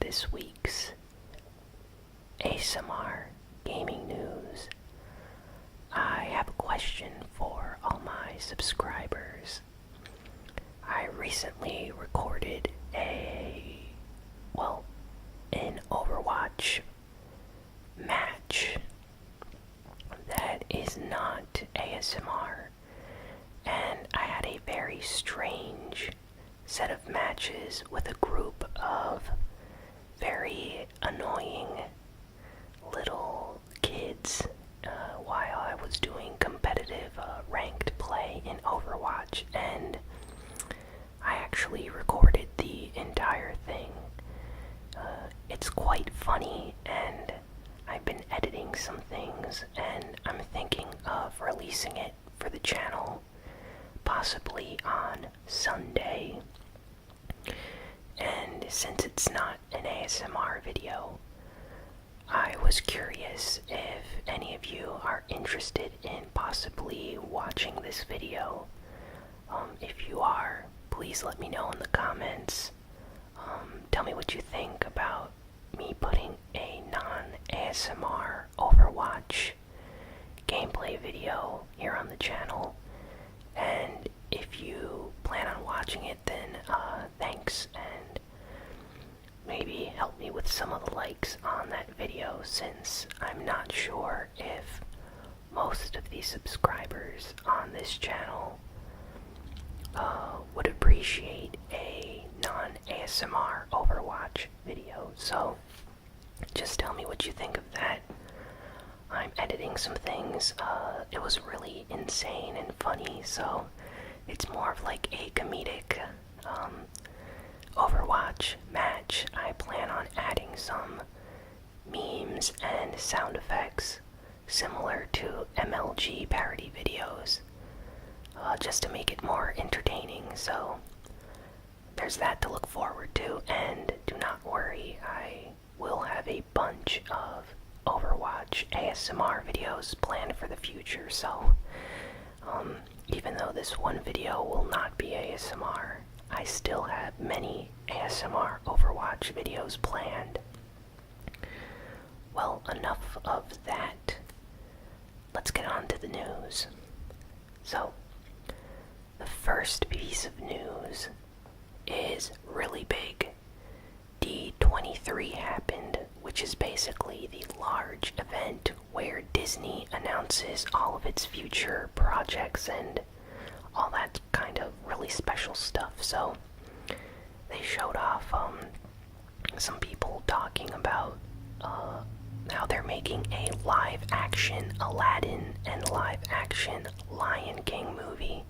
this week's ASMR gaming news. I have a question for all my subscribers. I recently recorded an Overwatch match that is not ASMR, and I had a very strange set of matches with a group of very annoying little kids while I was doing competitive ranked play in Overwatch, and I actually recorded the entire thing. It's quite funny, and I've been editing some things, and I'm thinking of releasing it for the channel possibly on Sunday. And since it's not an ASMR video, I was curious if any of you are interested in possibly watching this video. If you are, please let me know in the comments. Tell me what you think about me putting a non-ASMR Overwatch gameplay video here on the channel. And if you plan on watching it, then thanks, and maybe help me with some of the likes on that video, since I'm not sure if most of the subscribers on this channel would appreciate a non-ASMR Overwatch video. So just tell me what you think of that. I'm editing some things. It was really insane and funny, so it's more of like a comedic Overwatch match. I plan on adding some memes and sound effects similar to MLG parody videos, just to make it more entertaining. So there's that to look forward to, and do not worry, I will have a bunch of Overwatch ASMR videos planned for the future. So even though this one video will not be ASMR, I still have many ASMR Overwatch videos planned. Well, enough of that. Let's get on to the news. So, the first piece of news is really big. D23 happened, which is basically the large event where Disney announces all of its future projects and all that kind of really special stuff. So they showed off some people talking about how they're making a live-action Aladdin and live-action Lion King movie.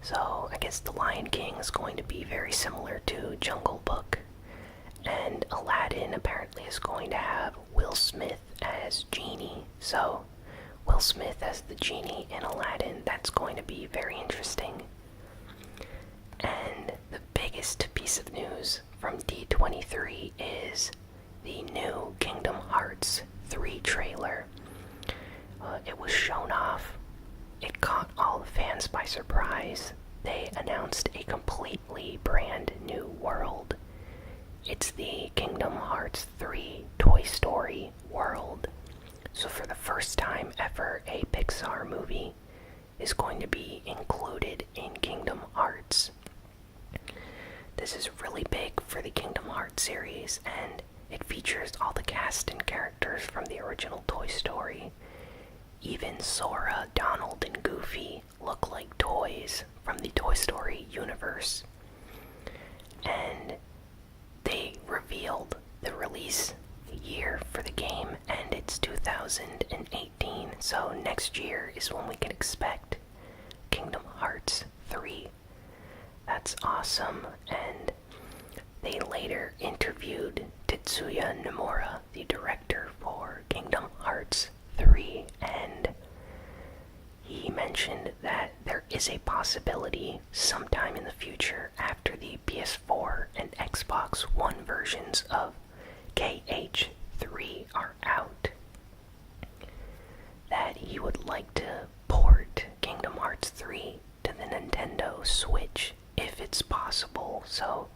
So I guess the Lion King is going to be very similar to Jungle Book, and Aladdin apparently is going to have Will Smith as Genie. So Will Smith as the Genie in Aladdin, that's going to be very interesting. And the biggest piece of news from D23 is the new Kingdom Hearts 3 trailer. It was shown off. It caught all the fans by surprise. They announced a completely brand new world. It's the Kingdom Hearts 3 Toy Story world. So for the first time ever, a Pixar movie is going to be included in Kingdom Hearts. This is really big for the Kingdom Hearts series, and it features all the cast and characters from the original Toy Story. Even Sora, Donald, and Goofy look like toys from the Toy Story universe. And they revealed the release year for the game, and it's 2018, so next year is when we can expect Kingdom Hearts 3. That's awesome. And they later interviewed Tetsuya Nomura, the director for Kingdom Hearts 3, and he mentioned that there is a possibility sometime in the future, after the PS4 and Xbox One versions of KH3 are out, that he would like to port Kingdom Hearts 3 to the Nintendo Switch if it's possible. So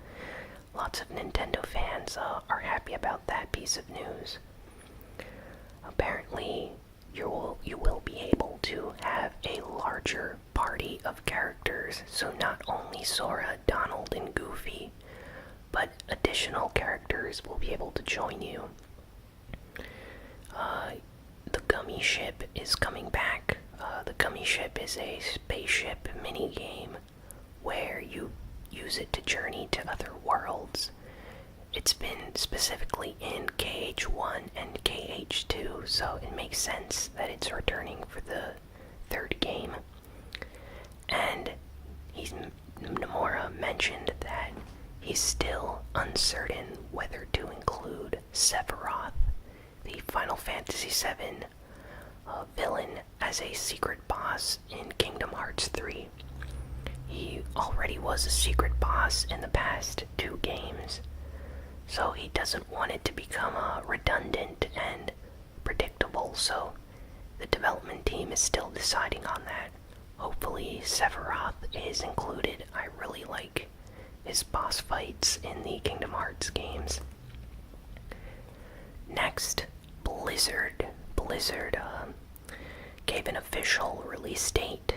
lots of Nintendo fans are happy about that piece of news. Apparently, you will be able to have a larger party of characters, so not only Sora, Donald, and Goofy, but additional characters will be able to join you. The Gummy Ship is coming back. The Gummy Ship is a spaceship minigame where you use it to journey to other worlds. It's been specifically in KH1 and KH2, so it makes sense that it's returning for the third game. And Nomura mentioned that he's still uncertain whether to include Sephiroth, the Final Fantasy VII villain, as a secret boss in Kingdom Hearts 3. He already was a secret boss in the past 2 games, so he doesn't want it to become redundant and predictable, so the development team is still deciding on that. Hopefully Sephiroth is included. I really like his boss fights in the Kingdom Hearts games. Next, Blizzard gave an official release date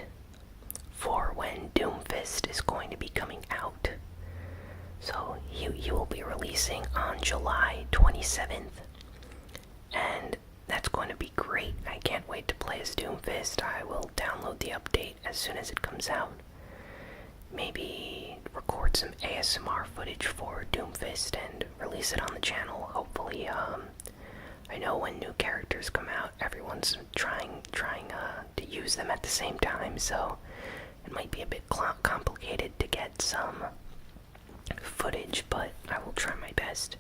for when Doomfist is going to be coming out. So he will be releasing on July 27th, and that's going to be great. I can't wait to play as Doomfist. I will download the update as soon as it comes out. Maybe record some ASMR footage for Doomfist and release it on the channel. Hopefully, I know when new characters come out, everyone's trying to use them at the same time, so it might be a bit complicated to get some footage, but I will try my best.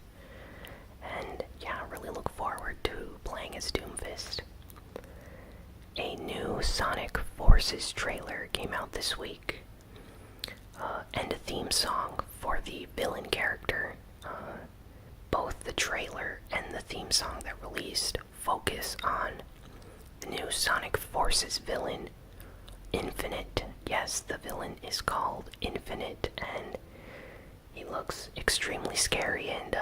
And yeah, I really look forward to playing as Doomfist. A new Sonic Forces trailer came out this week, and a theme song for the villain character. Both the trailer and the theme song that released focus on the new Sonic Forces villain, Infinite. Yes, the villain is called Infinite, and he looks extremely scary and,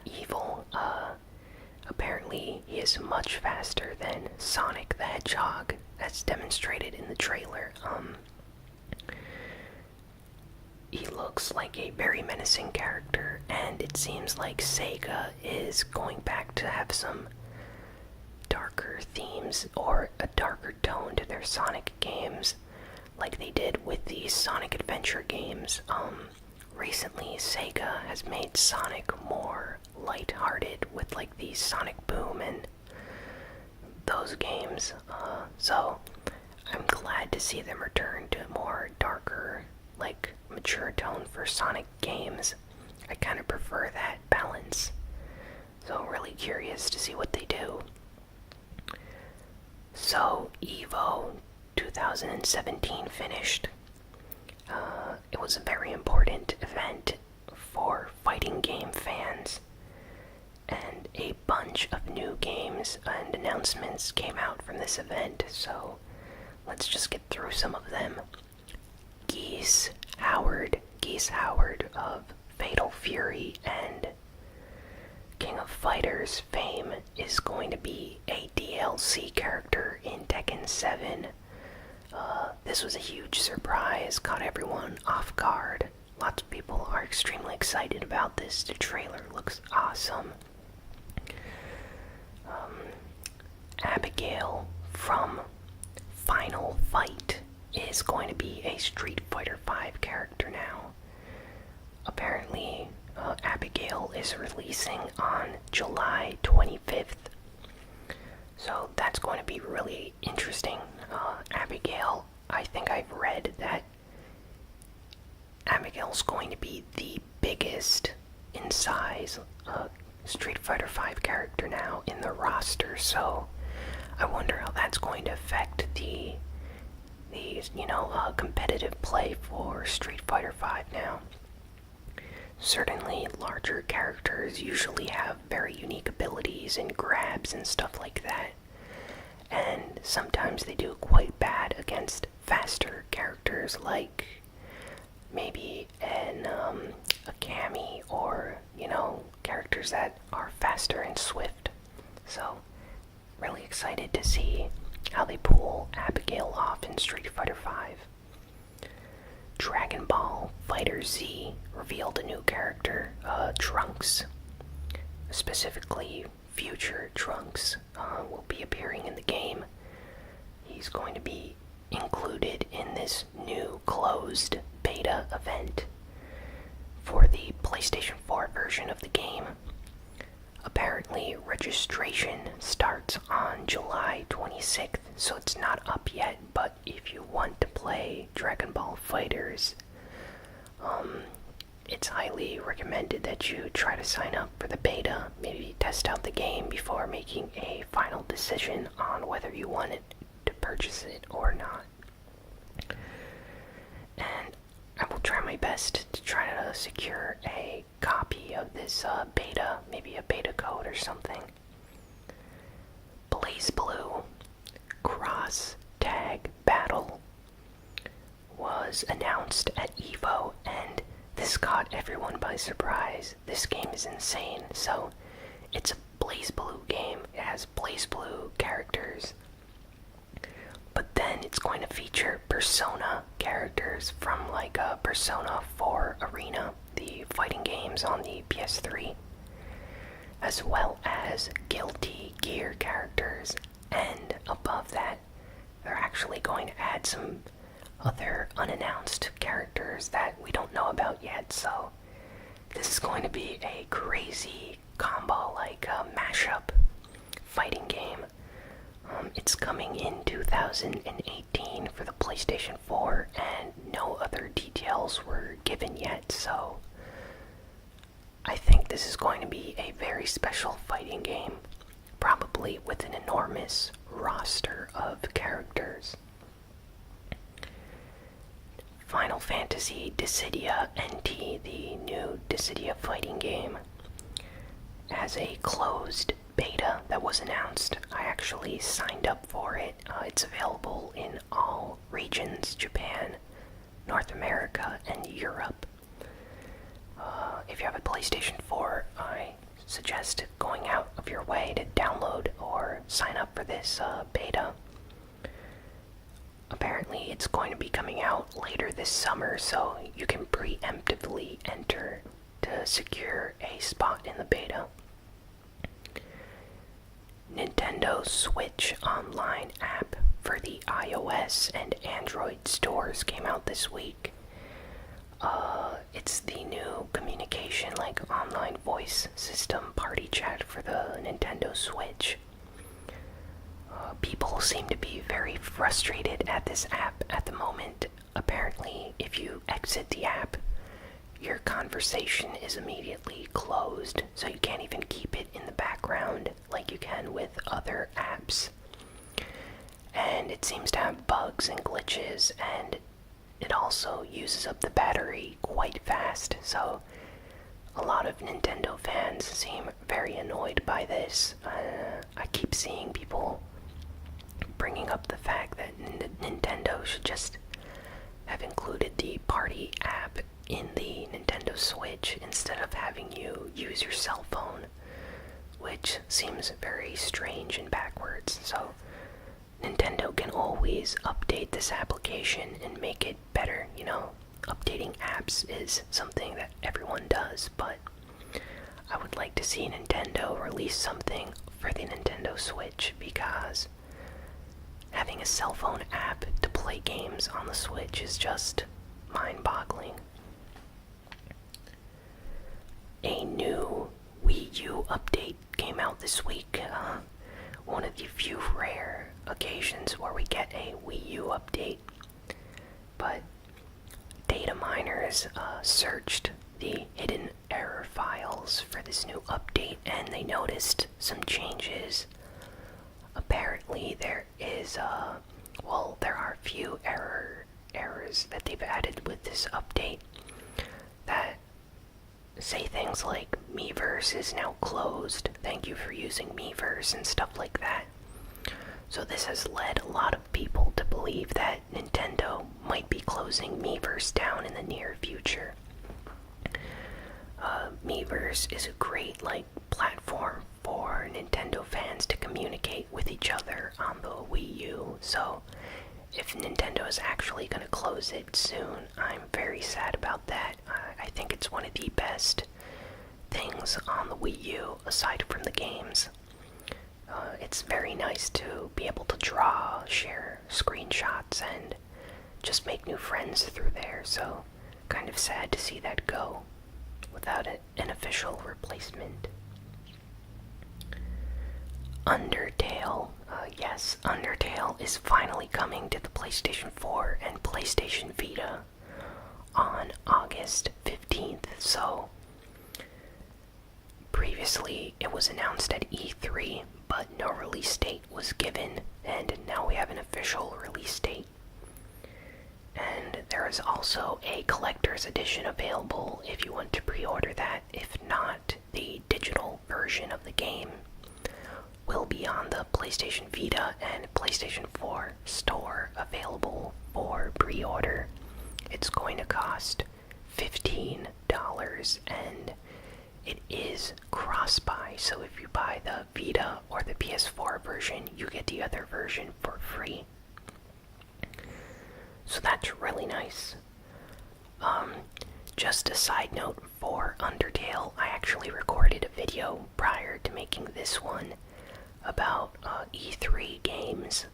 evil. Apparently, he is much faster than Sonic the Hedgehog, as demonstrated in the trailer. He looks like a very menacing character, and it seems like Sega is going back to have some darker themes or a darker tone to their Sonic games, like they did with the Sonic Adventure games. Recently, Sega has made Sonic more lighthearted with like the Sonic Boom and those games. So I'm glad to see them return to a more darker, like mature tone for Sonic games. I kind of prefer that balance. So I'm really curious to see what they do. So EVO 2017 finished. It was a very important event for fighting game fans, and a bunch of new games and announcements came out from this event, so let's just get through some of them. Geese Howard of Fatal Fury and King of Fighters fame is going to be a DLC character in Tekken 7. This was a huge surprise, caught everyone off guard. Lots of people are extremely excited about this. The trailer looks awesome. Abigail from Final Fight is going to be a Street Fighter V character now. Apparently, Abigail is releasing on July 25th. So that's going to be really interesting. Abigail, I think I've read that Abigail's going to be the biggest in size Street Fighter V character now in the roster, so I wonder how that's going to affect the competitive play for Street Fighter V now. Certainly, larger characters usually have very unique abilities and grabs and stuff like that, and sometimes they do quite bad against faster characters, like maybe a Cammy or, characters that are faster and swift. So, really excited to see how they pull Abigail off in Street Fighter V. Dragon Ball FighterZ revealed a new character, Trunks. Specifically, future Trunks will be appearing in the game. He's going to be included in this new closed beta event for the PlayStation 4 version of the game. Apparently, registration starts on July 26th, so it's not up yet, but if you want to play Dragon Ball FighterZ, it's highly recommended that you try to sign up for the beta, maybe test out the game before making a final decision on whether you want to purchase it or not. And I will try my best to try to secure a copy of this beta, maybe a beta code or something. BlazBlue Cross Tag Battle was announced at EVO, and this caught everyone by surprise. This game is insane. So, it's a BlazBlue game. It has BlazBlue characters. But then it's going to feature Persona characters from Persona 4 Arena, the fighting games on the PS3, as well as Guilty Gear characters. And above that, they're actually going to add some other unannounced characters that we don't know about yet. So this is going to be a crazy combo, mashup fighting game. It's coming in 2018 for the PlayStation 4, and no other details were given yet, so I think this is going to be a very special fighting game, probably with an enormous roster of characters. Final Fantasy Dissidia NT, the new Dissidia fighting game, has a closed beta that was announced. I actually signed up for it. It's available in all regions: Japan, North America, and Europe. If you have a PlayStation 4, I suggest going out of your way to download or sign up for this beta. Apparently it's going to be coming out later this summer, so you can preemptively enter to secure a spot in the beta. Nintendo Switch Online app for the iOS and Android stores came out this week. It's the new communication, online voice system party chat for the Nintendo Switch. People seem to be very frustrated at this app at the moment. Apparently, if you exit the app, your conversation is immediately closed, so you can't even keep it in the background like you can with other apps. And it seems to have bugs and glitches, and it also uses up the battery quite fast, so a lot of Nintendo fans seem very annoyed by this. I keep seeing people bringing up the fact that Nintendo should just have included the party app in the Nintendo Switch instead of having you use your cell phone, which seems very strange and backwards. So Nintendo can always update this application and make it better. Updating apps is something that everyone does, but I would like to see Nintendo release something for the Nintendo Switch, because having a cell phone app to play games on the Switch is just mind-boggling. A new Wii U update came out this week. One of the few rare occasions where we get a Wii U update. But data miners searched the hidden error files for this new update, and they noticed some changes. Apparently there are a few errors that they've added with this update that say things like Miiverse is now closed, thank you for using Miiverse, and stuff like that. So this has led a lot of people to believe that Nintendo might be closing Miiverse down in the near future. Miiverse is a great platform for Nintendo fans to communicate with each other on the Wii U. So if Nintendo is actually going to close it soon, I'm very sad about that. I think it's one of the best things on the Wii U aside from the games. It's very nice to be able to draw, share screenshots, and just make new friends through there. So kind of sad to see that go without an official replacement. Undertale. Yes, Undertale is finally coming to the PlayStation 4 and PlayStation Vita on August 15th. So previously it was announced at E3, but no release date was given, and now we have an official release date. And there is also a collector's edition available if you want to pre-order that. If not, the digital version of the game will be on the PlayStation Vita and PlayStation 4 store, available for pre-order. It's going to cost $15, and it is cross-buy, so if you buy the Vita or the PS4 version, you get the other version for free. So that's really nice. Just a side note for Undertale, I actually recorded a video prior to making this one about E3 games,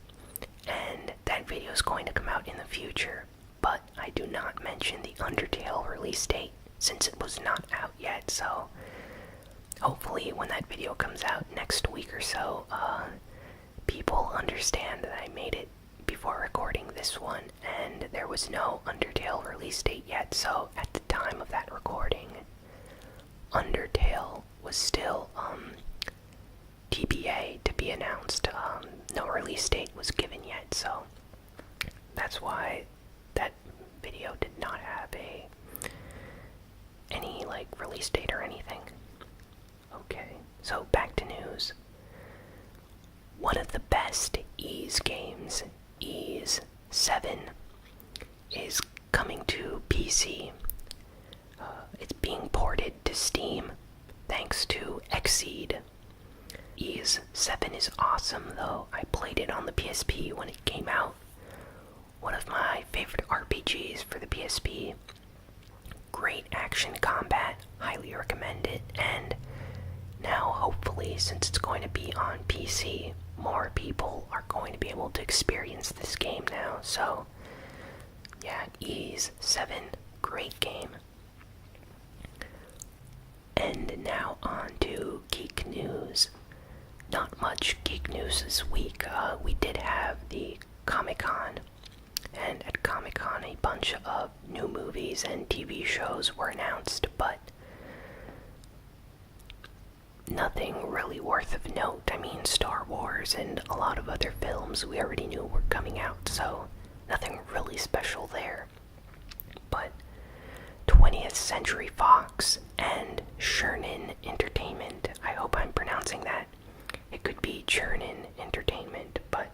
and that video is going to come out in the future, but I do not mention the Undertale release date since it was not out yet. So hopefully when that video comes out next week or so, people understand that I made it before recording this one, and there was no Undertale release date yet. So at the time of that recording, Undertale was still TBA, to be announced. No release date was given yet, so that's why that video did not have any release date or anything. Okay, so back to news. One of the best Ys games, Ys 7, is coming to PC. It's being ported to Steam thanks to Xseed. Ys 7 is awesome though. I played it on the PSP when it came out. One of my favorite RPGs for the PSP. Great action combat, highly recommend it, and now hopefully, since it's going to be on PC, more people are going to be able to experience this game now. So yeah, Ys 7, great game. And now on to geek news. Not much geek news this week. We did have the Comic-Con, and at Comic-Con a bunch of new movies and TV shows were announced, but nothing really worth of note. I mean, Star Wars and a lot of other films we already knew were coming out, so nothing really special there. But 20th Century Fox and Chernin Entertainment, I hope I'm pronouncing that. It could be Chernin Entertainment, but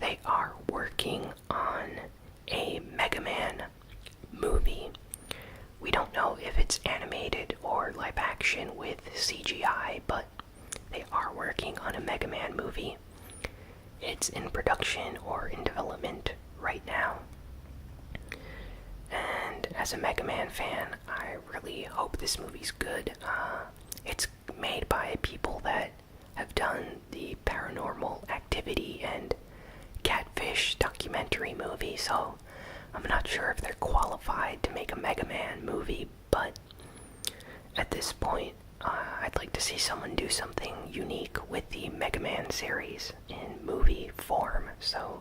they are working on a Mega Man movie. We don't know if it's animated or live action with CGI, but they are working on a Mega Man movie. It's in production or in development right now. And as a Mega Man fan, I really hope this movie's good. It's made by people that have done the Paranormal Activity and Catfish documentary movie, so I'm not sure if they're qualified to make a Mega Man movie, but at this point, I'd like to see someone do something unique with the Mega Man series in movie form, so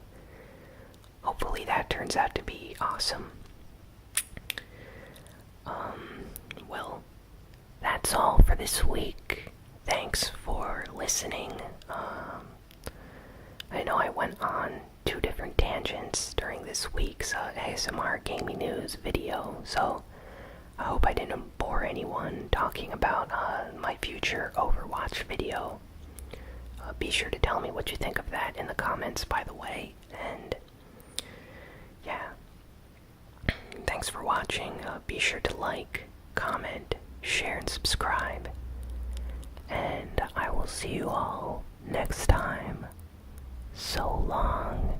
hopefully that turns out to be awesome. Well, that's all for this week. Thanks for listening. I know I went on 2 different tangents during this week's ASMR Gaming News video, so I hope I didn't bore anyone talking about my future Overwatch video. Be sure to tell me what you think of that in the comments, by the way, and yeah. Thanks for watching. Be sure to like, comment, share, and subscribe. And I will see you all next time. So long.